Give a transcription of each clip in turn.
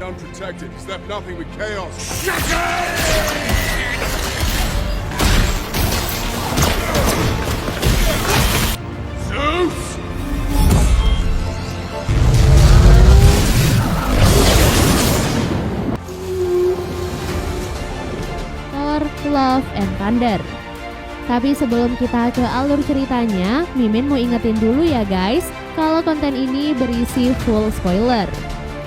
Unprotected, he's left nothing but chaos. Zeus! Thor, Love and Thunder. Tapi sebelum kita ke alur ceritanya, Mimin mau ingetin dulu ya guys, kalau konten ini berisi full spoiler.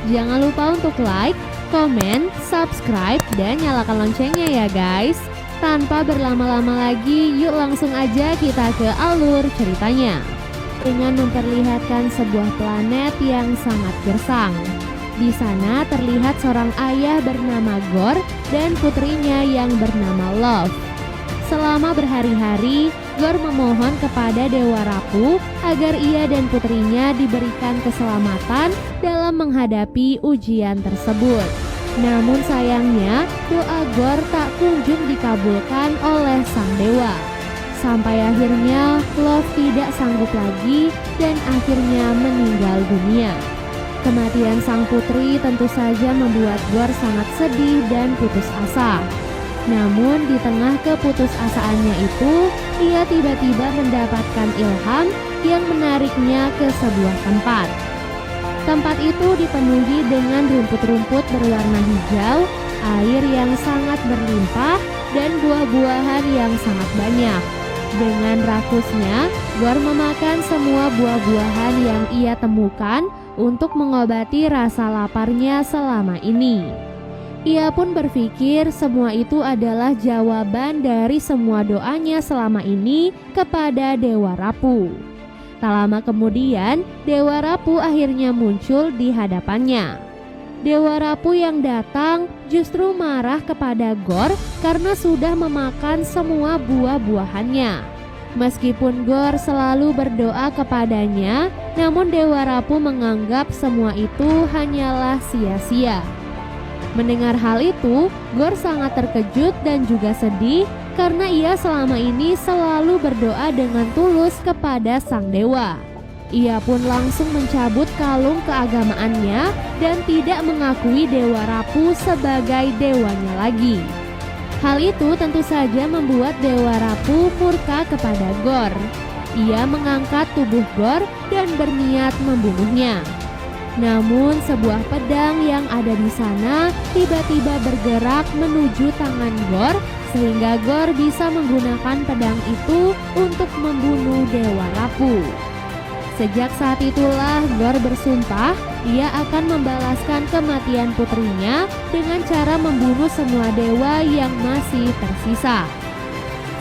Jangan lupa untuk like, komen, subscribe, dan nyalakan loncengnya ya guys. Tanpa berlama-lama lagi, yuk langsung aja kita ke alur ceritanya. Dengan memperlihatkan sebuah planet yang sangat gersang. Di sana terlihat seorang ayah bernama Gorr dan putrinya yang bernama Love. Selama berhari-hari, Gorr memohon kepada Dewa Rapu agar ia dan putrinya diberikan keselamatan dalam menghadapi ujian tersebut. Namun sayangnya, doa Gorr tak kunjung dikabulkan oleh sang dewa. Sampai akhirnya Love tidak sanggup lagi dan akhirnya meninggal dunia. Kematian sang putri tentu saja membuat Gorr sangat sedih dan putus asa. Namun di tengah keputusasaannya itu, ia tiba-tiba mendapatkan ilham yang menariknya ke sebuah tempat. Tempat itu dipenuhi dengan rumput-rumput berwarna hijau, air yang sangat berlimpah, dan buah-buahan yang sangat banyak. Dengan rakusnya, Gorr memakan semua buah-buahan yang ia temukan untuk mengobati rasa laparnya selama ini. Ia pun berpikir semua itu adalah jawaban dari semua doanya selama ini kepada Dewa Rapu. Tak lama kemudian, Dewa Rapu akhirnya muncul di hadapannya. Dewa Rapu yang datang justru marah kepada Gorr karena sudah memakan semua buah-buahannya. Meskipun Gorr selalu berdoa kepadanya, namun Dewa Rapu menganggap semua itu hanyalah sia-sia. Mendengar hal itu, Gorr sangat terkejut dan juga sedih karena ia selama ini selalu berdoa dengan tulus kepada sang dewa. Ia pun langsung mencabut kalung keagamaannya dan tidak mengakui Dewa Rapu sebagai dewanya lagi. Hal itu tentu saja membuat Dewa Rapu murka kepada Gorr. Ia mengangkat tubuh Gorr dan berniat membunuhnya. Namun sebuah pedang yang ada di sana tiba-tiba bergerak menuju tangan Gorr sehingga Gorr bisa menggunakan pedang itu untuk membunuh Dewa Rapu. Sejak saat itulah Gorr bersumpah ia akan membalaskan kematian putrinya dengan cara membunuh semua dewa yang masih tersisa.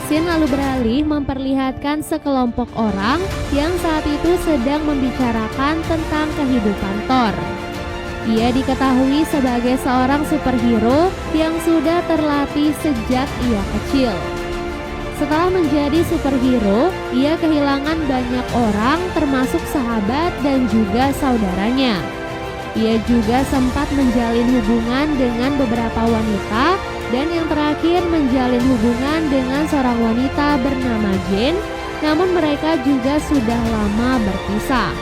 Scene lalu beralih memperlihatkan sekelompok orang yang saat itu sedang membicarakan tentang kehidupan Thor. Ia diketahui sebagai seorang superhero yang sudah terlatih sejak ia kecil. Setelah menjadi superhero, ia kehilangan banyak orang termasuk sahabat dan juga saudaranya. Ia juga sempat menjalin hubungan dengan beberapa wanita dan yang terakhir menjalin hubungan dengan seorang wanita bernama Jane, namun mereka juga sudah lama berpisah.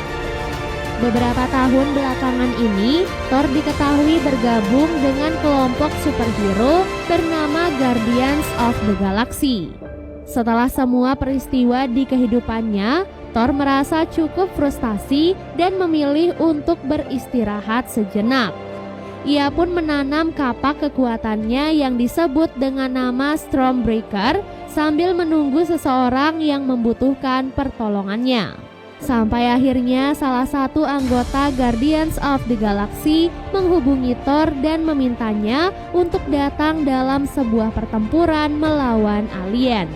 Beberapa tahun belakangan ini, Thor diketahui bergabung dengan kelompok superhero bernama Guardians of the Galaxy. Setelah semua peristiwa di kehidupannya, Thor merasa cukup frustasi dan memilih untuk beristirahat sejenak. Ia pun menanam kapak kekuatannya yang disebut dengan nama Stormbreaker sambil menunggu seseorang yang membutuhkan pertolongannya. Sampai akhirnya salah satu anggota Guardians of the Galaxy menghubungi Thor dan memintanya untuk datang dalam sebuah pertempuran melawan alien.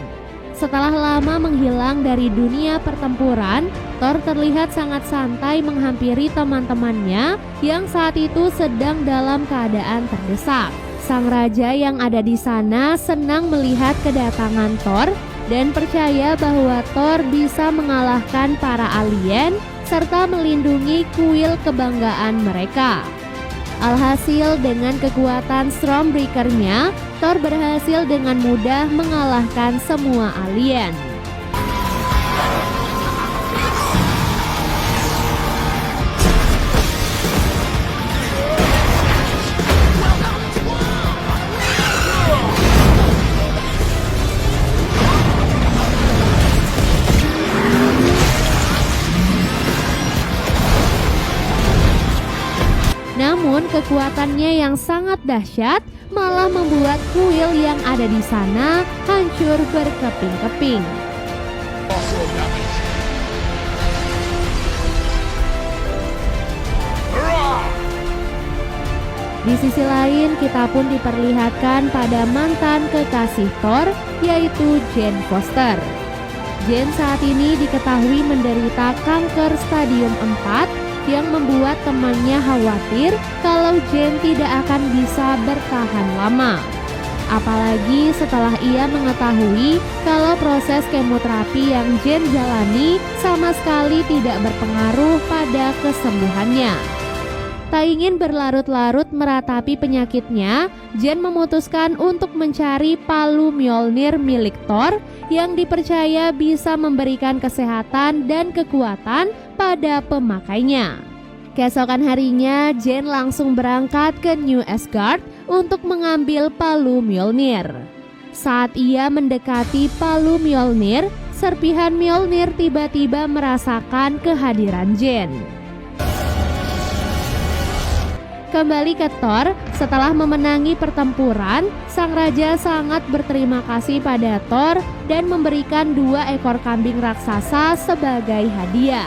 Setelah lama menghilang dari dunia pertempuran, Thor terlihat sangat santai menghampiri teman-temannya yang saat itu sedang dalam keadaan terdesak. Sang raja yang ada di sana senang melihat kedatangan Thor dan percaya bahwa Thor bisa mengalahkan para alien serta melindungi kuil kebanggaan mereka. Alhasil dengan kekuatan Stormbreaker-nya, Thor berhasil dengan mudah mengalahkan semua alien. Namun kekuatannya yang sangat dahsyat malah membuat kuil yang ada di sana hancur berkeping-keping. Di sisi lain, kita pun diperlihatkan pada mantan kekasih Thor, yaitu Jane Foster. Jane saat ini diketahui menderita kanker stadium 4 yang membuat temannya khawatir kalau Jane tidak akan bisa bertahan lama. Apalagi setelah ia mengetahui kalau proses kemoterapi yang Jane jalani sama sekali tidak berpengaruh pada kesembuhannya. Tak ingin berlarut-larut meratapi penyakitnya, Jane memutuskan untuk mencari palu Mjolnir milik Thor yang dipercaya bisa memberikan kesehatan dan kekuatan pada pemakainya. Keesokan harinya, Jane langsung berangkat ke New Asgard untuk mengambil palu Mjolnir. Saat ia mendekati palu Mjolnir, serpihan Mjolnir tiba-tiba merasakan kehadiran Jane. Kembali ke Thor, setelah memenangi pertempuran, sang raja sangat berterima kasih pada Thor dan memberikan 2 ekor kambing raksasa sebagai hadiah.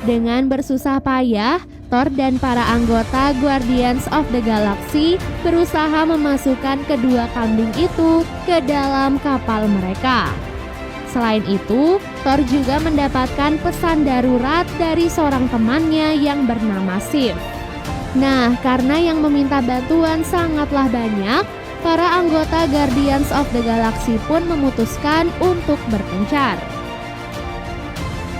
Dengan bersusah payah, Thor dan para anggota Guardians of the Galaxy berusaha memasukkan kedua kambing itu ke dalam kapal mereka. Selain itu, Thor juga mendapatkan pesan darurat dari seorang temannya yang bernama Sif. Nah, karena yang meminta bantuan sangatlah banyak, para anggota Guardians of the Galaxy pun memutuskan untuk berpencar.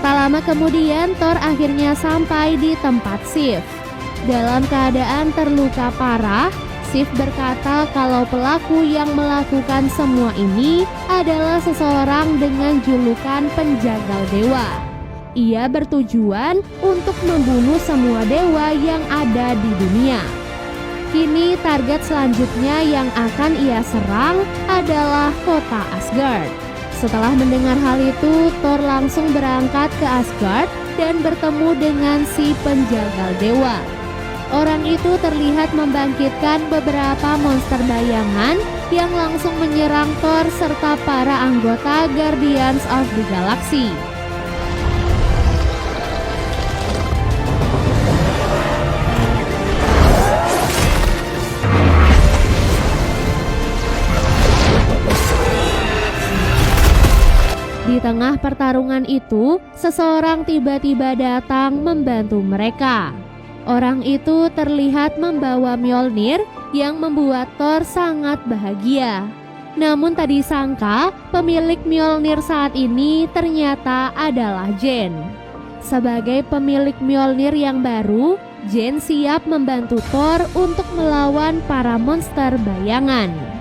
Tak lama kemudian, Thor akhirnya sampai di tempat Sif. Dalam keadaan terluka parah, Sif berkata kalau pelaku yang melakukan semua ini adalah seseorang dengan julukan penjagal dewa. Ia bertujuan untuk membunuh semua dewa yang ada di dunia. Kini target selanjutnya yang akan ia serang adalah kota Asgard. Setelah mendengar hal itu, Thor langsung berangkat ke Asgard dan bertemu dengan si penjagal dewa. Orang itu terlihat membangkitkan beberapa monster bayangan yang langsung menyerang Thor serta para anggota Guardians of the Galaxy. Di tengah pertarungan itu, seseorang tiba-tiba datang membantu mereka. Orang itu terlihat membawa Mjolnir yang membuat Thor sangat bahagia. Namun tak disangka, pemilik Mjolnir saat ini ternyata adalah Jane. Sebagai pemilik Mjolnir yang baru, Jane siap membantu Thor untuk melawan para monster bayangan.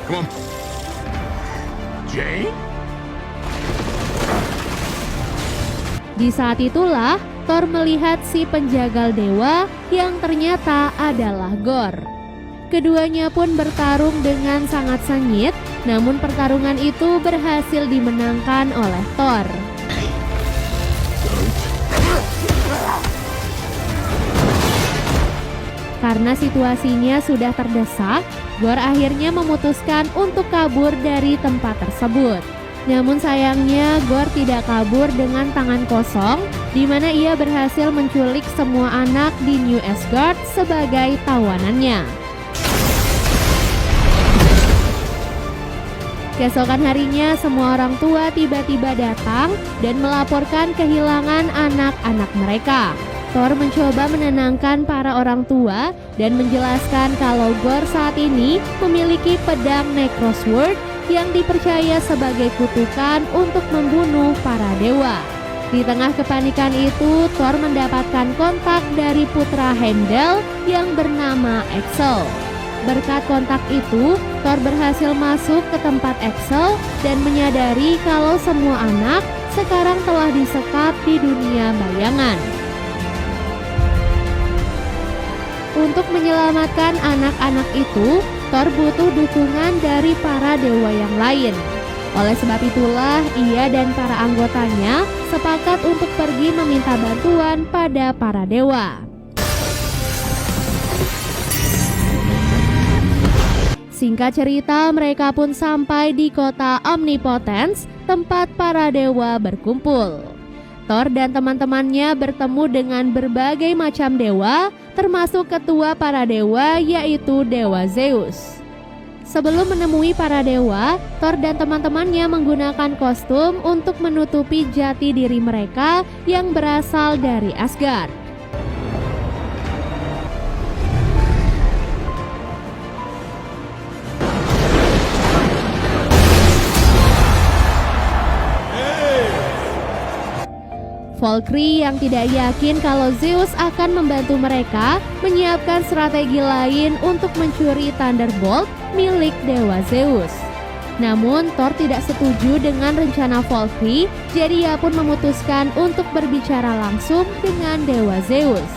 Come on. Jane? Di saat itulah Thor melihat si penjagal dewa yang ternyata adalah Gorr. Keduanya pun bertarung dengan sangat sengit, namun pertarungan itu berhasil dimenangkan oleh Thor. Karena situasinya sudah terdesak, Gorr akhirnya memutuskan untuk kabur dari tempat tersebut. Namun sayangnya Gorr tidak kabur dengan tangan kosong, di mana ia berhasil menculik semua anak di New Asgard sebagai tawanannya. Keesokan harinya semua orang tua tiba-tiba datang dan melaporkan kehilangan anak-anak mereka. Thor mencoba menenangkan para orang tua dan menjelaskan kalau Gorr saat ini memiliki pedang Necrosword yang dipercaya sebagai kutukan untuk membunuh para dewa. Di tengah kepanikan itu, Thor mendapatkan kontak dari putra Heimdall yang bernama Axel. Berkat kontak itu, Thor berhasil masuk ke tempat Axel dan menyadari kalau semua anak sekarang telah disekap di dunia bayangan. Untuk menyelamatkan anak-anak itu, Thor butuh dukungan dari para dewa yang lain. Oleh sebab itulah, ia dan para anggotanya sepakat untuk pergi meminta bantuan pada para dewa. Singkat cerita, mereka pun sampai di kota Omnipotence, tempat para dewa berkumpul. Thor dan teman-temannya bertemu dengan berbagai macam dewa, termasuk ketua para dewa yaitu Dewa Zeus. Sebelum menemui para dewa, Thor dan teman-temannya menggunakan kostum untuk menutupi jati diri mereka yang berasal dari Asgard. Valkyrie yang tidak yakin kalau Zeus akan membantu mereka menyiapkan strategi lain untuk mencuri Thunderbolt milik Dewa Zeus. Namun Thor tidak setuju dengan rencana Valkyrie, jadi ia pun memutuskan untuk berbicara langsung dengan Dewa Zeus.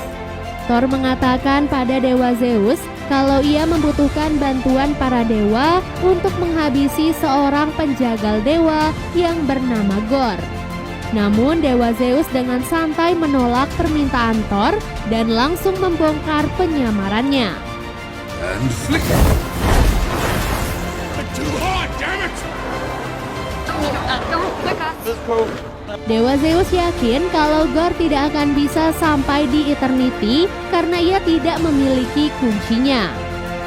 Thor mengatakan pada Dewa Zeus kalau ia membutuhkan bantuan para dewa untuk menghabisi seorang penjagal dewa yang bernama Gorr. Namun Dewa Zeus dengan santai menolak permintaan Thor dan langsung membongkar penyamarannya. And flick. Too hard, damn it! Dewa Zeus yakin kalau Gorr tidak akan bisa sampai di Eternity karena ia tidak memiliki kuncinya.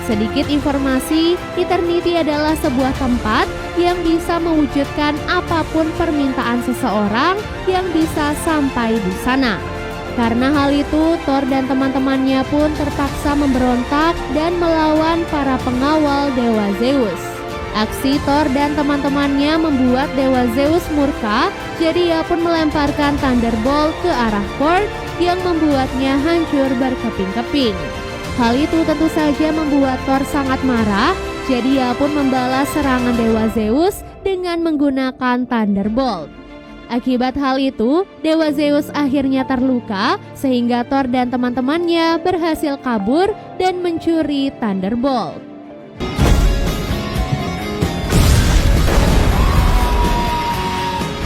Sedikit informasi, Eternity adalah sebuah tempat yang bisa mewujudkan apapun permintaan seseorang yang bisa sampai di sana. Karena hal itu, Thor dan teman-temannya pun terpaksa memberontak dan melawan para pengawal Dewa Zeus. Aksi Thor dan teman-temannya membuat Dewa Zeus murka, jadi ia pun melemparkan Thunderbolt ke arah Gorr yang membuatnya hancur berkeping-keping. Hal itu tentu saja membuat Thor sangat marah, jadi ia pun membalas serangan Dewa Zeus dengan menggunakan Thunderbolt. Akibat hal itu, Dewa Zeus akhirnya terluka sehingga Thor dan teman-temannya berhasil kabur dan mencuri Thunderbolt.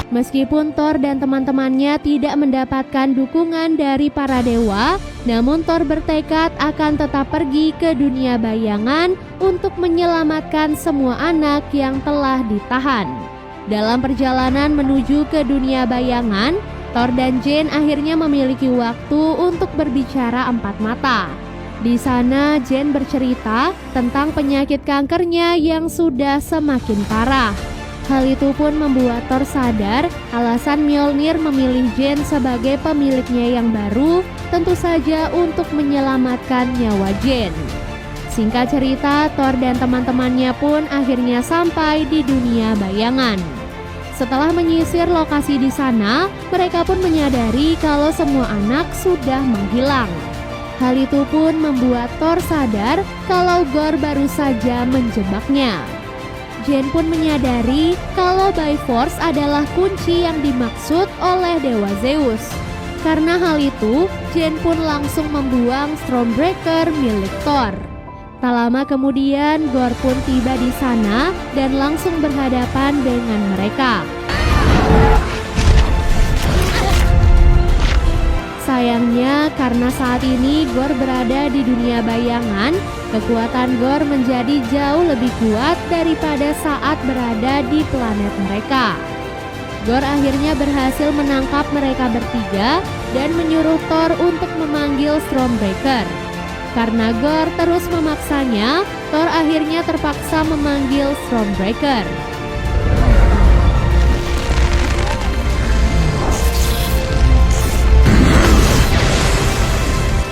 Meskipun Thor dan teman-temannya tidak mendapatkan dukungan dari para dewa, namun Thor bertekad akan tetap pergi ke dunia bayangan untuk menyelamatkan semua anak yang telah ditahan. Dalam perjalanan menuju ke dunia bayangan, Thor dan Jane akhirnya memiliki waktu untuk berbicara empat mata. Di sana Jane bercerita tentang penyakit kankernya yang sudah semakin parah. Hal itu pun membuat Thor sadar alasan Mjolnir memilih Jane sebagai pemiliknya yang baru tentu saja untuk menyelamatkan nyawa Jane. Singkat cerita, Thor dan teman-temannya pun akhirnya sampai di dunia bayangan. Setelah menyisir lokasi di sana, mereka pun menyadari kalau semua anak sudah menghilang. Hal itu pun membuat Thor sadar kalau Gorr baru saja menjebaknya. Jane pun menyadari kalau Bifrost adalah kunci yang dimaksud oleh Dewa Zeus. Karena hal itu, Jane pun langsung membuang Stormbreaker milik Thor. Tak lama kemudian, Gorr pun tiba di sana dan langsung berhadapan dengan mereka. Sayangnya, karena saat ini Gorr berada di dunia bayangan, kekuatan Gorr menjadi jauh lebih kuat daripada saat berada di planet mereka. Gorr akhirnya berhasil menangkap mereka bertiga dan menyuruh Thor untuk memanggil Stormbreaker. Karena Gorr terus memaksanya, Thor akhirnya terpaksa memanggil Stormbreaker.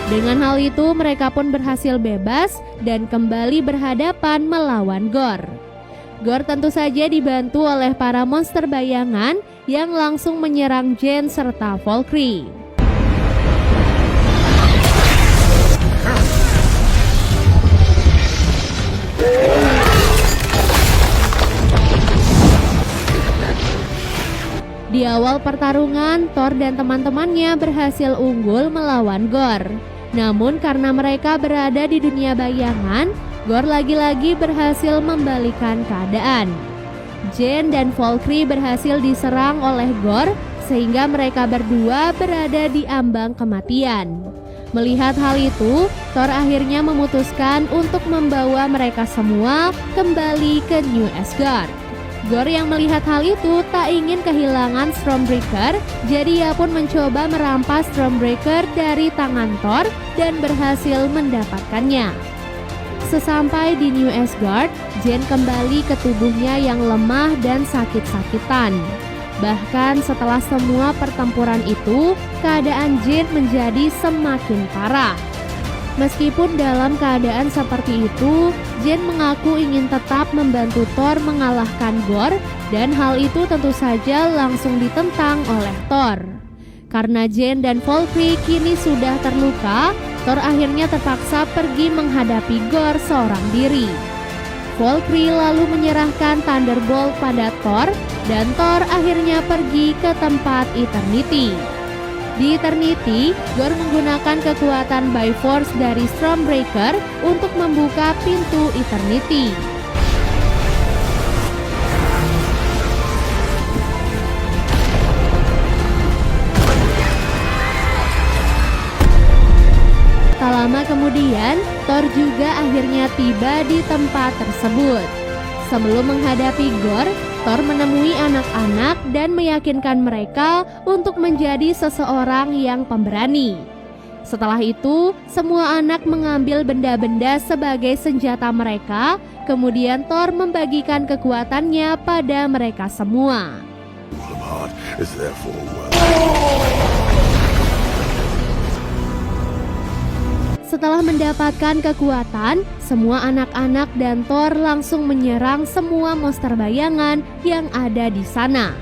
Dengan hal itu mereka pun berhasil bebas dan kembali berhadapan melawan Gore. Gore tentu saja dibantu oleh para monster bayangan yang langsung menyerang Jane serta Valkyrie. Di awal pertarungan, Thor dan teman-temannya berhasil unggul melawan Gore. Namun karena mereka berada di dunia bayangan, Gore lagi-lagi berhasil membalikan keadaan. Jane dan Valkyrie berhasil diserang oleh Gore sehingga mereka berdua berada di ambang kematian. Melihat hal itu, Thor akhirnya memutuskan untuk membawa mereka semua kembali ke New Asgard. Gore yang melihat hal itu tak ingin kehilangan Stormbreaker, jadi ia pun mencoba merampas Stormbreaker dari tangan Thor dan berhasil mendapatkannya. Sesampai di New Asgard, Jane kembali ke tubuhnya yang lemah dan sakit-sakitan. Bahkan setelah semua pertempuran itu, keadaan Jane menjadi semakin parah. Meskipun dalam keadaan seperti itu, Jane mengaku ingin tetap membantu Thor mengalahkan Gore dan hal itu tentu saja langsung ditentang oleh Thor. Karena Jane dan Valkyrie kini sudah terluka, Thor akhirnya terpaksa pergi menghadapi Gore seorang diri. Valkyrie lalu menyerahkan Thunderbolt pada Thor dan Thor akhirnya pergi ke tempat Eternity. Di Eternity, Gore menggunakan kekuatan Bifrost dari Stormbreaker untuk membuka pintu Eternity. Tak lama kemudian, Thor juga akhirnya tiba di tempat tersebut. Sebelum menghadapi Gore, Thor menemui anak-anak dan meyakinkan mereka untuk menjadi seseorang yang pemberani. Setelah itu, semua anak mengambil benda-benda sebagai senjata mereka, kemudian Thor membagikan kekuatannya pada mereka semua. Setelah mendapatkan kekuatan, semua anak-anak dan Thor langsung menyerang semua monster bayangan yang ada di sana.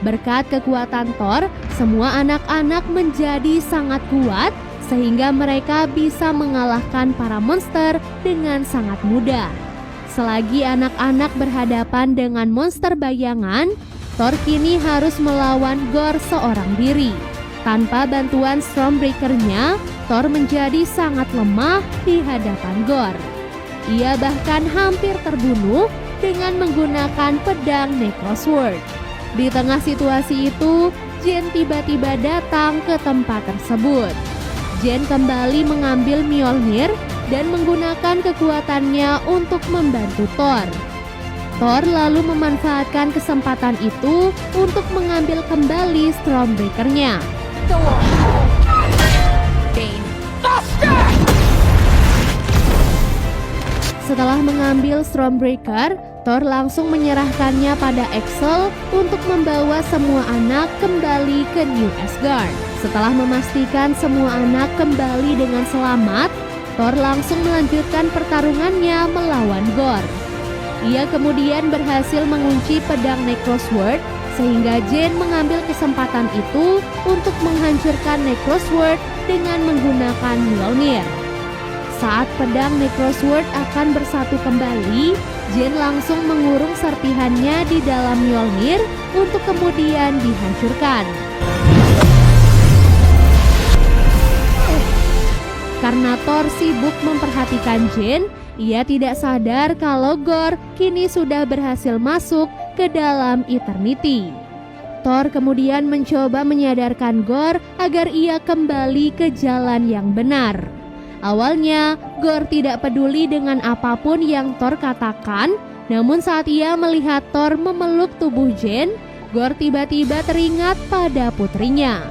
Berkat kekuatan Thor, semua anak-anak menjadi sangat kuat sehingga mereka bisa mengalahkan para monster dengan sangat mudah. Selagi anak-anak berhadapan dengan monster bayangan, Thor kini harus melawan Gore seorang diri. Tanpa bantuan Stormbreaker-nya, Thor menjadi sangat lemah di hadapan Gore. Ia bahkan hampir terbunuh dengan menggunakan pedang Necrosword. Di tengah situasi itu, Jane tiba-tiba datang ke tempat tersebut. Jane kembali mengambil Mjolnir dan menggunakan kekuatannya untuk membantu Thor. Thor lalu memanfaatkan kesempatan itu untuk mengambil kembali Stormbreaker-nya. Setelah mengambil Stormbreaker, Thor langsung menyerahkannya pada Axel untuk membawa semua anak kembali ke New Asgard. Setelah memastikan semua anak kembali dengan selamat, Thor langsung melanjutkan pertarungannya melawan Gore. Ia kemudian berhasil mengunci pedang Necrosword sehingga Jane mengambil kesempatan itu untuk menghancurkan Necrosword dengan menggunakan Mjolnir. Saat pedang Necrosword akan bersatu kembali, Jane langsung mengurung serpihannya di dalam Mjolnir untuk kemudian dihancurkan. Karena Thor sibuk memperhatikan Jane, ia tidak sadar kalau Gore kini sudah berhasil masuk ke dalam Eternity. Thor kemudian mencoba menyadarkan Gore agar ia kembali ke jalan yang benar. Awalnya, Gore tidak peduli dengan apapun yang Thor katakan, namun saat ia melihat Thor memeluk tubuh Jane, Gore tiba-tiba teringat pada putrinya.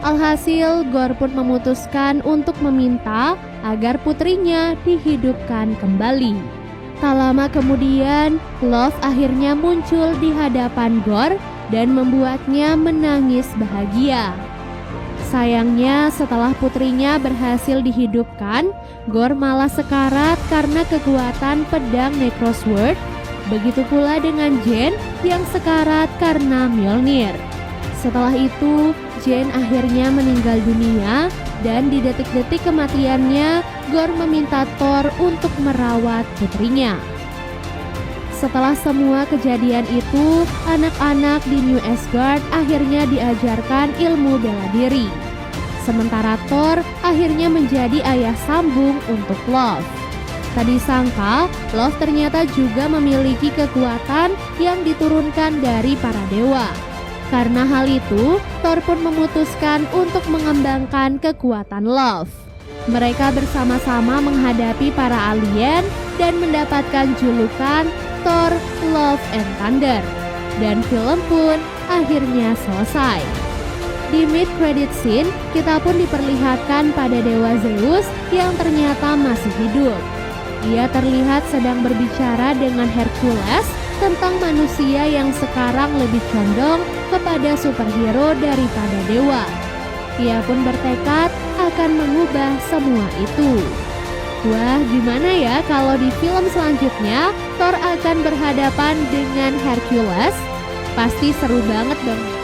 Alhasil, Gore pun memutuskan untuk meminta agar putrinya dihidupkan kembali. Tak lama kemudian, Love akhirnya muncul di hadapan Gore dan membuatnya menangis bahagia. Sayangnya setelah putrinya berhasil dihidupkan, Gorr malah sekarat karena kekuatan pedang Necrosword. Begitu pula dengan Jane yang sekarat karena Mjolnir. Setelah itu, Jane akhirnya meninggal dunia dan di detik-detik kematiannya, Gorr meminta Thor untuk merawat putrinya. Setelah semua kejadian itu, anak-anak di New Asgard akhirnya diajarkan ilmu bela diri. Sementara Thor akhirnya menjadi ayah sambung untuk Love. Tak disangka, Love ternyata juga memiliki kekuatan yang diturunkan dari para dewa. Karena hal itu, Thor pun memutuskan untuk mengembangkan kekuatan Love. Mereka bersama-sama menghadapi para alien dan mendapatkan julukan Thor, Love, and Thunder. Dan film pun akhirnya selesai. Di mid-credit scene, kita pun diperlihatkan pada Dewa Zeus yang ternyata masih hidup. Dia terlihat sedang berbicara dengan Hercules tentang manusia yang sekarang lebih condong kepada superhero daripada dewa. Dia pun bertekad akan mengubah semua itu. Wah, gimana ya kalau di film selanjutnya Thor akan berhadapan dengan Hercules? Pasti seru banget dong.